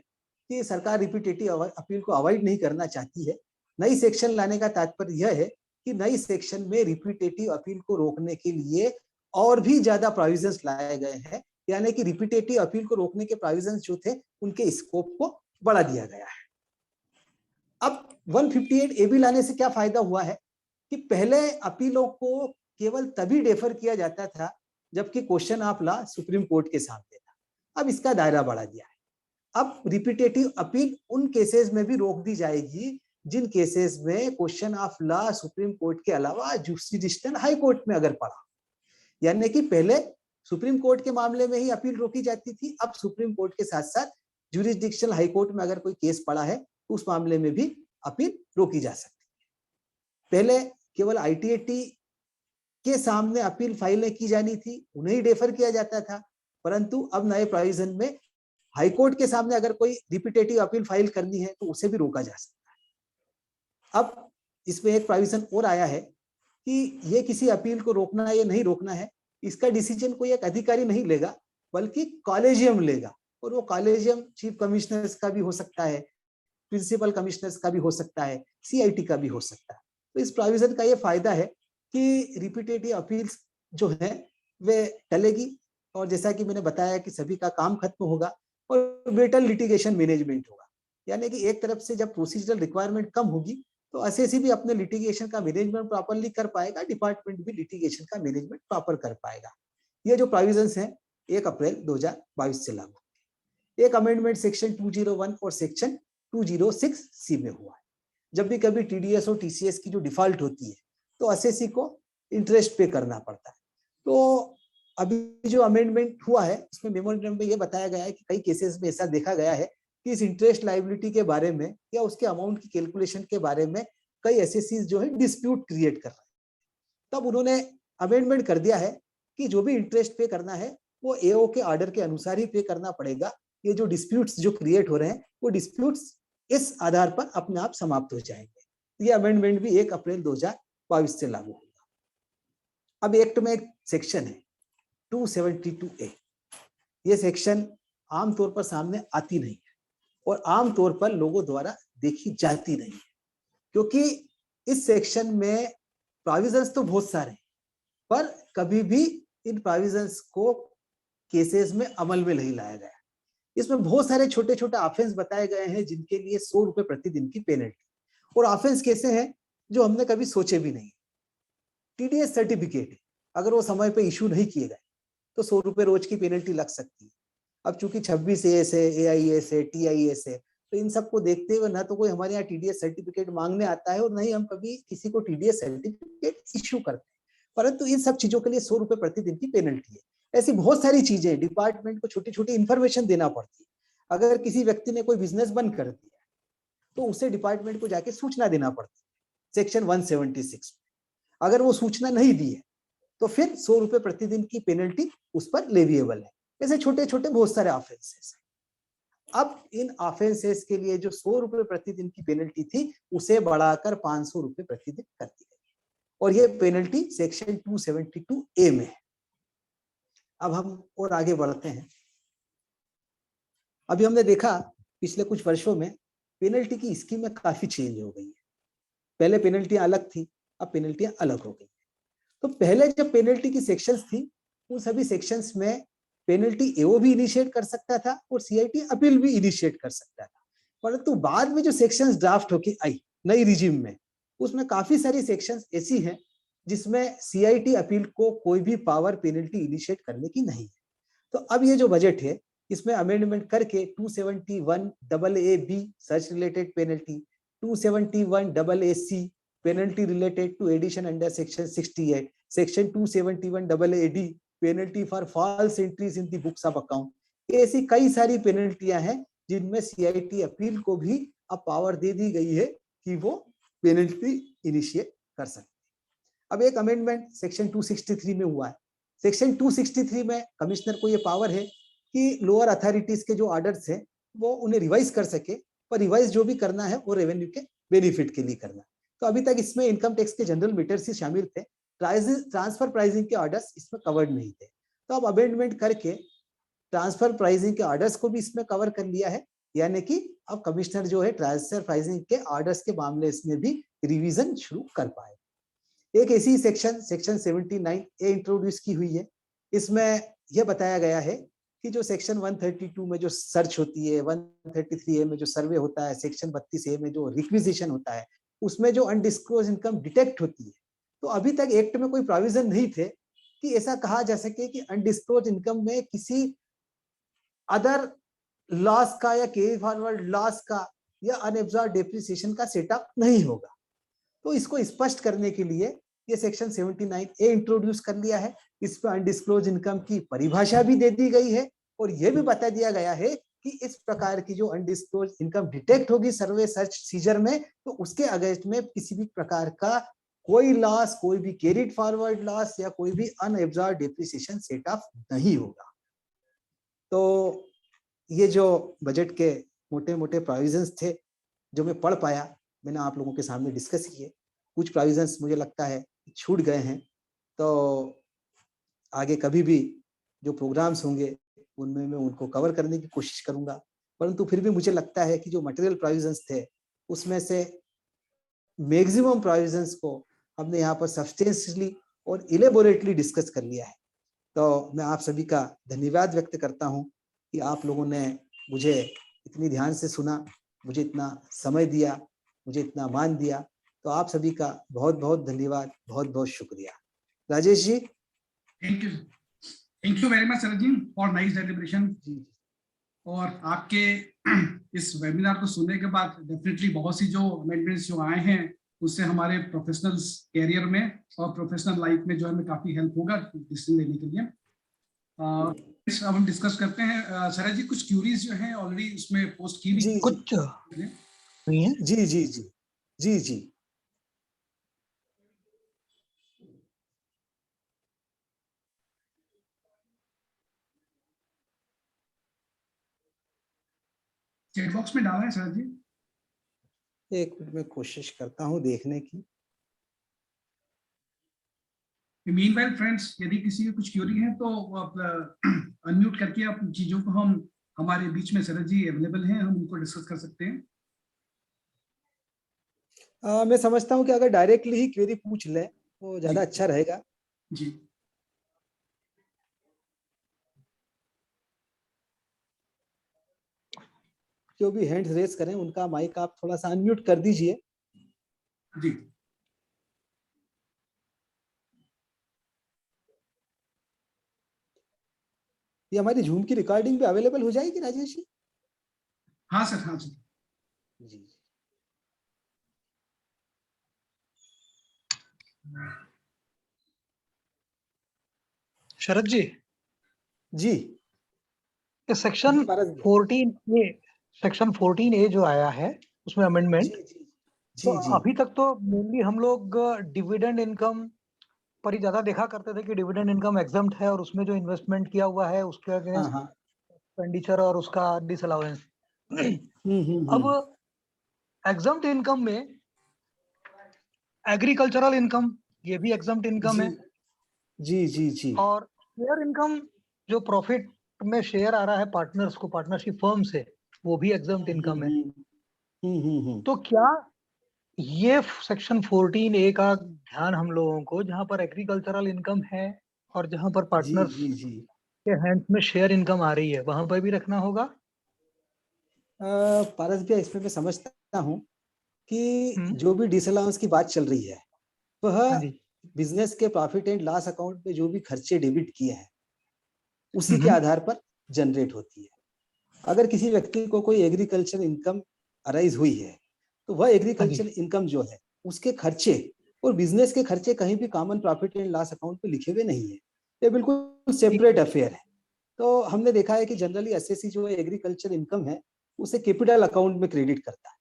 कि सरकार रिपीटेटिव अपील को अवॉइड नहीं करना चाहती है। नई सेक्शन लाने का तात्पर्य यह है कि नई सेक्शन में रिपीटेटिव अपील को रोकने के लिए और भी ज्यादा प्रोविजंस लाए गए हैं, यानी कि रिपीटेटिव अपील को रोकने के प्रोविजंस जो थे उनके स्कोप को बढ़ा दिया गया है। अब 158AB लाने से क्या फायदा हुआ है कि पहले अपीलों को केवल तभी डेफर किया जाता था जबकि question of law supreme court के सामने था। अब इसका दायरा बढ़ा दिया है। अब रिपीटेटिव अपील उन केसेस में भी रोक दी जाएगी जिन केसेस में question of law supreme court के अलावा जुरिसडिक्शनल हाई कोर्ट में अगर पड़ा, यानी कि पहले सुप्रीम कोर्ट के मामले में ही अपील रोकी जाती थी, अब सुप्रीम कोर्ट के साथ साथ जुरिसडिक्शनल हाई कोर्ट में अगर कोई केस पड़ा है तो उस मामले में भी अपील रोकी जा सकती है। पहले केवल आईटीएटी के सामने अपील फाइलें की जानी थी, उन्हें ही डेफर किया जाता था, परंतु अब नए प्रोविजन में हाई कोर्ट के सामने अगर कोई रिपीटेटिव अपील फाइल करनी है तो उसे भी रोका जा सकता है। अब इसमें एक प्रोविजन और आया है कि ये किसी अपील को रोकना है या नहीं रोकना है, इसका डिसीजन कोई एक अधिकारी नहीं लेगा बल्कि कॉलेजियम लेगा, और वो कॉलेजियम चीफ कमिश्नर्स का भी हो सकता है, प्रिंसिपल कमिश्नर्स का भी हो सकता है, सीआईटी का भी हो सकता है। तो इस प्रोविजन का ये फायदा है कि रिपीटेटिव अपील्स जो है वे टलेगी, और जैसा कि मैंने बताया कि सभी का काम खत्म होगा और बेटर लिटिगेशन मैनेजमेंट होगा। यानी कि एक तरफ से जब प्रोसीजरल रिक्वायरमेंट कम होगी तो एसएससी भी अपने लिटिगेशन का मैनेजमेंट प्रॉपरली कर पाएगा, डिपार्टमेंट भी लिटिगेशन का मैनेजमेंट प्रॉपर कर पाएगा। ये जो प्रोविजंस हैं 1 अप्रैल 2022 से लागू। एक अमेंडमेंट सेक्शन 201 और सेक्शन 206 सी में हुआ है। जब भी कभी टीडीएस और टीसीएस की जो डिफॉल्ट होती है तो एसएससी को इंटरेस्ट पे करना पड़ता है। तो अभी जो अमेंडमेंट हुआ है उसमें मेमोरेंडम में ये बताया गया है कि कई केसेस में ऐसा देखा गया है कि इस इंटरेस्ट लायबिलिटी के बारे में या उसके अमाउंट की कैलकुलेशन के बारे में कई एसएससीज जो है डिस्प्यूट क्रिएट कर रहे हैं। तब उन्होंने अमेंडमेंट कर दिया है कि जो भी इंटरेस्ट पे करना है वो एओ के ऑर्डर के अनुसार ही पे करना पड़ेगा। ये जो डिस्प्यूट्स जो क्रिएट हो रहे हैं वो डिस्प्यूट्स इस आधार पर अपने आप समाप्त हो जाएंगे। ये अमेंडमेंट भी 1 अप्रैल 2022 से लागू होगा। अब एक्ट में एक सेक्शन है 272A। ये सेक्शन आमतौर पर सामने आती नहीं है और आमतौर पर लोगों द्वारा देखी जाती नहीं है, क्योंकि इस सेक्शन में प्रोविजंस तो बहुत सारे हैं पर कभी भी इन प्रोविजंस को केसेस में अमल में नहीं लाया गया। इसमें बहुत सारे छोटे छोटे ऑफेंस बताए गए हैं जिनके लिए 100 रुपए प्रतिदिन की पेनल्टी, और ऑफेंस कैसे हैं जो हमने कभी सोचे भी नहीं। टीडीएस सर्टिफिकेट अगर वो समय पे इशू नहीं किए गए तो 100 रुपए रोज की पेनल्टी लग सकती है। अब चूंकि 26AS है, AIS है, TIS है, तो इन सबको देखते हुए ना तो कोई हमारे यहाँ टीडीएस सर्टिफिकेट मांगने आता है और नहीं हम कभी किसी को टीडीएस सर्टिफिकेट इश्यू करते हैं, परंतु इन सब चीजों के लिए 100 रुपए प्रतिदिन की पेनल्टी है। ऐसी बहुत सारी चीजें डिपार्टमेंट को छोटी छोटी इन्फॉर्मेशन देना पड़ती है। अगर किसी व्यक्ति ने कोई बिजनेस बंद कर दिया तो उसे डिपार्टमेंट को जाके सूचना देना पड़ती है सेक्शन 176 में। अगर वो सूचना नहीं दी है तो फिर 100 रुपए प्रतिदिन की पेनल्टी उस पर लेविएबल है। ऐसे छोटे छोटे बहुत सारे ऑफेंसेस हैं। अब इन ऑफेंसेस के लिए जो 100 रुपए प्रतिदिन की पेनल्टी थी उसे बढ़ाकर 500 रुपए प्रतिदिन कर दी गई और ये पेनल्टी सेक्शन 272A में है। अब हम और आगे बढ़ते हैं। अभी हमने देखा पिछले कुछ वर्षों में पेनल्टी की स्कीम में काफी चेंज हो गई है। पहले पेनल्टियां अलग थी, अब पेनल्टियां अलग हो गई। तो पहले जब पेनल्टी की सेक्शंस थी उन सभी सेक्शंस में पेनल्टी एओ भी इनिशिएट कर सकता था और सीआईटी अपील भी इनिशिएट कर सकता था, परंतु बाद में जो सेक्शंस ड्राफ्ट होके आई नई रिजिम में उसमें काफी सारी सेक्शंस ऐसी हैं जिसमें सीआईटी अपील को कोई भी पावर पेनल्टी इनिशिएट करने की नहीं है। तो अब ये जो बजट है इसमें अमेंडमेंट करके 271AA B search related penalty, 271AA penalty related to addition under section 68, section 271AA D penalty for false entries in the books of account, ऐसी कई सारी पेनल्टियां हैं जिनमें सीआईटी अपील को भी अब पावर दे दी गई है कि वो पेनल्टी इनिशिएट कर सकते। अब एक अमेंडमेंट सेक्शन 263 में हुआ है। सेक्शन 263 में कमिश्नर को ये पावर है कि लोअर अथॉरिटीज के जो ऑर्डर्स हैं वो उन्हें रिवाइज कर सके, पर रिवाइज जो भी करना है वो रेवेन्यू के बेनिफिट के लिए करना। तो अभी तक इसमें इनकम टैक्स के जनरल मैटर्स ही शामिल थे, ट्रांसफर प्राइसिंग के ऑर्डर्स इसमें कवर्ड नहीं थे। तो अब अमेंडमेंट करके ट्रांसफर प्राइसिंग के ऑर्डर्स को भी इसमें कवर कर लिया है, यानी कि अब कमिश्नर जो है ट्रांसफर प्राइसिंग के ऑर्डर्स के मामले इसमें भी रिवीजन शुरू कर पाए। एक ऐसी सेक्शन 79A इंट्रोड्यूस की हुई है। इसमें यह बताया गया है कि जो सेक्शन 132 में जो सर्च होती है, 133A में जो सर्वे होता है, सेक्शन 32A में जो रिक्विजिशन होता है, उसमें जो अनडिस्क्लोज इनकम डिटेक्ट होती है, तो अभी तक एक्ट में कोई प्रोविजन नहीं थे कि ऐसा कहा जा सके कि अनडिस्क्लोज इनकम में किसी अदर लॉस का या कैरी फॉरवर्ड लॉस का या अनएब्जॉर्ब्ड डेप्रिसिएशन का सेटअप नहीं होगा। तो इसको स्पष्ट करने के लिए ये सेक्शन 79A इंट्रोड्यूस कर लिया है। इस पर अनडिस्क्लोज इनकम की परिभाषा भी दे दी गई है और यह भी बता दिया गया है कि इस प्रकार की जो अनडिस्क्लोज इनकम डिटेक्ट होगी सर्वे सर्च सीजर में, तो उसके अगेंस्ट में किसी भी प्रकार का कोई लॉस, कोई भी कैरिड फॉरवर्ड लॉस या कोई भी अनएब्जॉर्ब्ड डेप्रिसिएशन सेटअप नहीं होगा। तो ये जो बजट के मोटे मोटे प्रोविजंस थे जो मैं पढ़ पाया, मैंने आप लोगों के सामने डिस्कस किए। कुछ प्रोविजंस मुझे लगता है छूट गए हैं, तो आगे कभी भी जो प्रोग्राम्स होंगे उनमें मैं उनको कवर करने की कोशिश करूंगा, परंतु फिर भी मुझे लगता है कि जो मटेरियल प्रोविजंस थे उसमें से मैक्सिमम प्रोविजंस को हमने यहाँ पर सब्सटेंशियली और इलेबोरेटली डिस्कस कर लिया है। तो मैं आप सभी का धन्यवाद व्यक्त करता हूँ कि आप लोगों ने मुझे इतनी ध्यान से सुना, मुझे इतना समय दिया, मुझे इतना मान दिया। तो आप सभी का बहुत बहुत धन्यवाद, बहुत बहुत शुक्रिया। Rajesh ji. Thank you very much sir ji for nice deliberation. जी। और आपके इस वेबिनार को सुनने के बाद डेफिनेटली बहुत सी जो अमेंडमेंट्स जो आए हैं उससे हमारे प्रोफेशनल कैरियर में और प्रोफेशनल लाइफ में जो है हमें काफी हेल्प होगा डिसीजन लेने के लिए। अब हम डिस्कस करते हैं। सर जी कुछ क्यूरीज जो हैं ऑलरेडी उसमें पोस्ट की जी कुछ नहीं है। जी जी जी जी जी चैट बॉक्स में डाला है सर जी। एक मिनट में कोशिश करता हूँ देखने की। मीनवाइल फ्रेंड्स यदि किसी की कुछ क्यूरी है तो आप अनम्यूट करके आप चीजों को हम हमारे बीच में सरज जी अवेलेबल हैं, हम उनको डिस्कस कर सकते हैं। मैं समझता हूँ कि अगर डायरेक्टली ही क्वेरी पूछ ले तो ज्यादा अच्छा रहेगा। जी जो भी हैंड रेज करें उनका माइक आप थोड़ा सा अनम्यूट कर दीजिए। जी ये हमारी जूम की रिकॉर्डिंग भी अवेलेबल हो जाएगी राजेश जी? हाँ सर, हाँ सर। जी शरद जी जी सेक्शन जी पारस जी 14A, सेक्शन 14A जो आया है उसमें जी अमेंडमेंट, जी तो जी जी अभी तक तो मेनली हम लोग डिविडेंड इनकम पर ही ज्यादा देखा करते थे कि डिविडेंड इनकम एग्जम्प्ट है और उसमें जो इन्वेस्टमेंट किया हुआ है उसके हाँ अगेंस्ट हाँ एक्सपेंडिचर और उसका डिसअलाउंस। अब एग्जम्प्ट इनकम में एग्रीकल्चरल इनकम ये भी एग्जम्प्ट इनकम जी है, जी जी जी और शेयर इनकम जो प्रॉफिट में शेयर आ रहा है पार्टनर्स को पार्टनरशिप फर्म से वो भी एग्जम्प्ट इनकम है। तो क्या ये सेक्शन 14A का ध्यान हम लोगों को जहां पर एग्रीकल्चरल इनकम है और जहां पर जी पार्टनर्स जी जी के हैंड्स में शेयर इनकम आ रही है वहां पर भी रखना होगा? पारस भैया इसमें मैं समझता हूँ कि हम्म, जो भी डिसअलाउंस की बात चल रही है वह हाँ जी। बिजनेस के प्रॉफिट एंड लॉस अकाउंट में जो भी खर्चे डेबिट किए हैं उसी के हम्म, आधार पर जनरेट होती है। अगर किसी व्यक्ति को कोई एग्रीकल्चर इनकम अराइज हुई है तो वह हाँ जी। एग्रीकल्चर इनकम जो है उसके खर्चे और बिजनेस के खर्चे कहीं भी common profit and loss account में लिखे हुए नहीं है, ये बिल्कुल ठीक सेपरेट है। अफेयर है। तो हमने देखा है कि जनरली एसएससी जो एग्रीकल्चर इनकम है उसे कैपिटल अकाउंट में क्रेडिट करता है।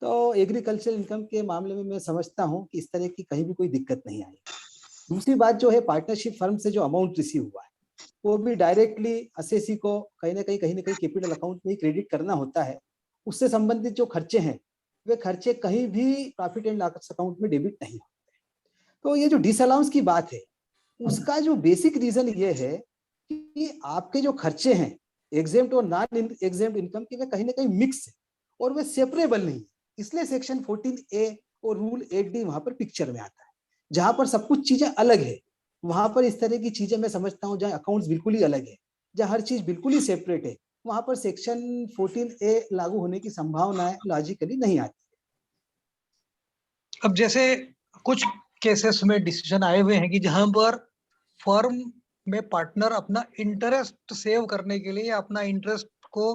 तो एग्रीकल्चर इनकम के मामले में मैं समझता हूँ कि इस तरह की कहीं भी कोई दिक्कत नहीं आई। दूसरी बात जो है पार्टनरशिप फर्म से जो अमाउंट रिसीव हुआ है वो भी डायरेक्टली एसएससी को कहीं ना कहीं कैपिटल अकाउंट में ही क्रेडिट करना होता है। उससे संबंधित जो खर्चे हैं वे खर्चे कहीं भी प्रॉफिट एंड लॉस अकाउंट में डेबिट नहीं होते। तो ये जो डिसअलाउंस की बात है उसका जो बेसिक रीजन ये है कि आपके जो खर्चे हैं एग्जेम्प्ट और नॉन एग्जेम्प्ट इनकम के वे कहीं ना कहीं मिक्स है और वे सेपरेबल नहीं है। इसलिए सेक्शन 14A और रूल 8D वहां पर पिक्चर में आता है। जहां पर सब कुछ चीजें अलग है वहां पर इस तरह की चीजें मैं समझता हूँ जहाँ अकाउंट्स बिल्कुल ही अलग है, जहाँ हर चीज बिल्कुल ही सेपरेट है, वहां पर सेक्शन 14A लागू होने की संभावना लॉजिकली नहीं आती। अब जैसे कुछ केसेस में डिसीजन आए हुए हैं कि जहां पर फर्म में पार्टनर अपना इंटरेस्ट सेव करने के लिए या अपना इंटरेस्ट को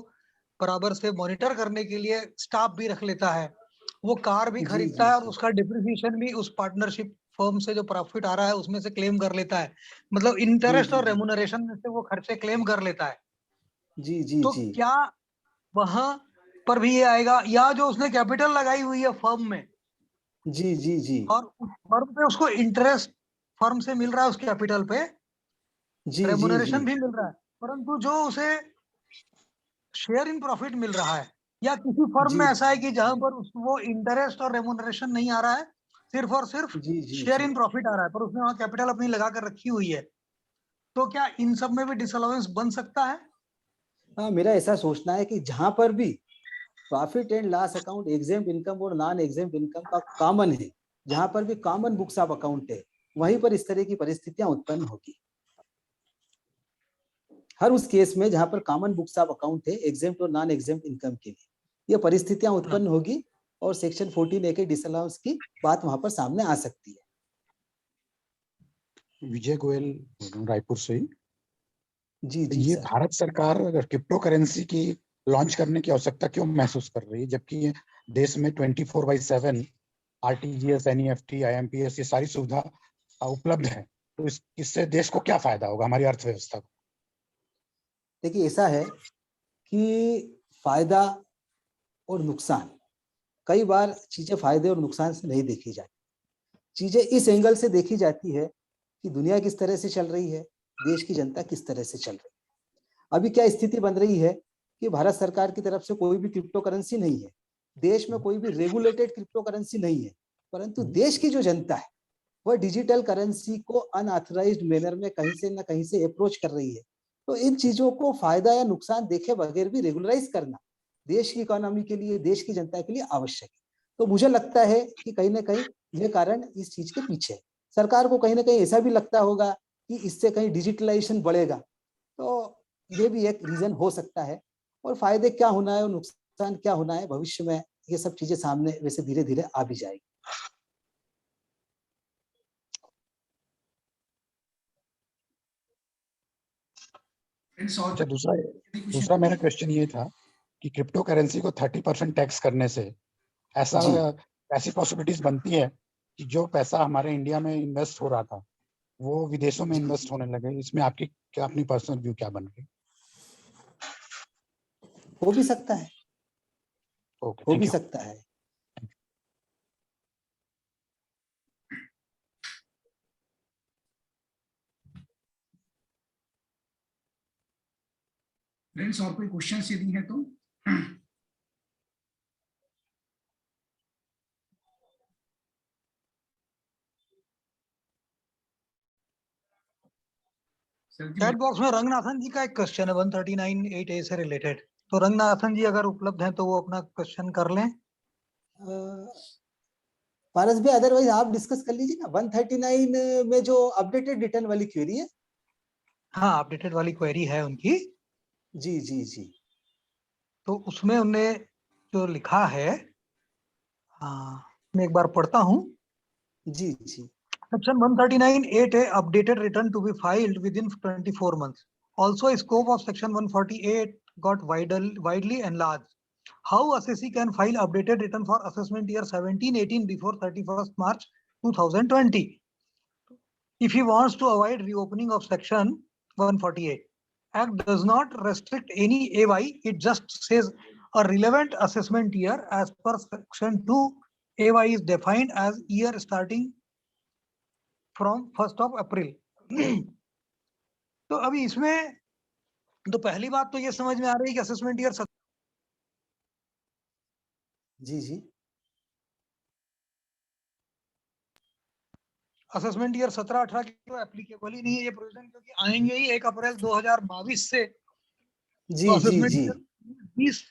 बराबर से मॉनिटर करने के लिए स्टाफ भी रख लेता है, वो कार भी जी खरीदता जी है और जी उसका डिप्रिसिएशन भी उस पार्टनरशिप फर्म से जो प्रॉफिट आ रहा है उसमें से क्लेम कर लेता है, मतलब जी इंटरेस्ट जी और रेमुनरेशन में से वो खर्चे क्लेम कर लेता है। जी जी तो जी क्या वहां पर भी ये आएगा, या जो उसने कैपिटल लगाई हुई है फर्म में जी जी जी और उस फर्म पे उसको इंटरेस्ट फर्म से मिल रहा है उस कैपिटल पे, जी जी जी रेमुनरेशन भी मिल रहा है, परंतु जो उसे शेयर इन प्रॉफिट मिल रहा है, या किसी फर्म जी में ऐसा है कि जहां पर वो इंटरेस्ट और रेमुनरेशन नहीं आ रहा है, सिर्फ और सिर्फ जी जी शेयर जी इन प्रॉफिट आ रहा है, पर उसने वहां कैपिटल अपनी लगा कर रखी हुई है, तो क्या इन सब में भी डिसअलाउंस बन सकता है? हाँ, मेरा ऐसा सोचना है कि जहां पर भी profit and loss account exempt income और नॉन एग्जेम्प्ट इनकम का कॉमन है, जहां पर भी कॉमन बुक्स ऑफ अकाउंट है, वहीं पर इस तरह की परिस्थितियां उत्पन्न होगी। हर उस केस में जहां पर कॉमन बुक्स ऑफ अकाउंट है एग्जेम्प्ट और नॉन एग्जेम्प्ट इनकम के लिए ये परिस्थितियां उत्पन्न होगी। और सेक्शन 14A के डिसअलाउंस की बात वहां पर सामने आ सकती है। विजय गोयल, रायपुर से ही। जी जी ये सर। भारत सरकार क्रिप्टो करेंसी की लॉन्च करने की आवश्यकता क्यों महसूस कर रही है, जबकि ये देश में 24/7 आरटीजीएस, एनईएफटी, आईएमपीएस ये सारी सुविधा उपलब्ध है, तो इससे देश को क्या फायदा होगा, हमारी अर्थव्यवस्था को? देखिए ऐसा है कि फायदा और नुकसान, कई बार चीजें फायदे और नुकसान से नहीं देखी जाती, चीजें इस एंगल से देखी जाती है कि दुनिया किस तरह से चल रही है, देश की जनता किस तरह से चल रही है। अभी क्या स्थिति बन रही है कि भारत सरकार की तरफ से कोई भी क्रिप्टो करेंसी नहीं है, देश में कोई भी रेगुलेटेड क्रिप्टो करेंसी नहीं है, परंतु देश की जो जनता है वह डिजिटल करेंसी को अनऑथराइज्ड मैनर में कहीं से ना कहीं से अप्रोच कर रही है। तो इन चीजों को फायदा या नुकसान देखे बगैर भी रेगुलराइज करना देश की इकोनॉमी के लिए, देश की जनता के लिए आवश्यक है। तो मुझे लगता है कि कहीं ना कहीं ये कारण इस चीज के पीछे है। सरकार को कहीं ना कहीं ऐसा भी लगता होगा कि इससे कहीं डिजिटलाइजेशन बढ़ेगा, तो ये भी एक रीजन हो सकता है। और फायदे क्या होना है और नुकसान क्या होना है, भविष्य में ये सब चीजें सामने वैसे धीरे धीरे आ भी जाएगी। अच्छा, दूसरा मेरा क्वेश्चन ये था कि क्रिप्टो करेंसी को 30% टैक्स करने से ऐसी पॉसिबिलिटीज बनती है कि जो पैसा हमारे इंडिया में इन्वेस्ट हो रहा था वो विदेशों में इन्वेस्ट होने लगे, इसमें आपकी क्या, अपनी पर्सनल व्यू क्या बन गई? हो भी सकता है, ओके, हो भी सकता है। फ्रेंड्स, और कोई क्वेश्चंस यदि है तो? चैट बॉक्स में रंगनाथन जी का एक क्वेश्चन है 139(8)A से रिलेटेड, तो रंगनाथन जी अगर उपलब्ध हैं तो वो अपना क्वेश्चन कर लें। पारस भाई अदरवाइज आप डिस्कस कर लीजिए ना, 139 में जो अपडेटेड रिटर्न वाली क्वेरी है। हाँ, अपडेटेड वाली क्वेरी है उनकी। जी जी जी। तो उसमें उन्होंने जो लिखा है, मैं एक बार पढ़ता हूँ। जी जी। Section 139(8)A updated return to be filed within 24 months. Also, scope of Section 148 got widely enlarged. How assessee can file updated return for assessment year 17-18 before 31st March 2020? If he wants to avoid reopening of Section 148, Act does not restrict any AY. It just says a relevant assessment year as per Section 2. AY is defined as year starting from 1st of April. तो अभी इसमें तो पहली बात तो ये समझ में आ रही है कि असेसमेंट ईयर जी जी। असेसमेंट ईयर 17-18 के लिए एप्लीकेबल ही नहीं है ये प्रोविजन, क्योंकि आएंगे ही 1 अप्रैल 2022 से। जी तो जी असेसमेंट जी। ईयर 20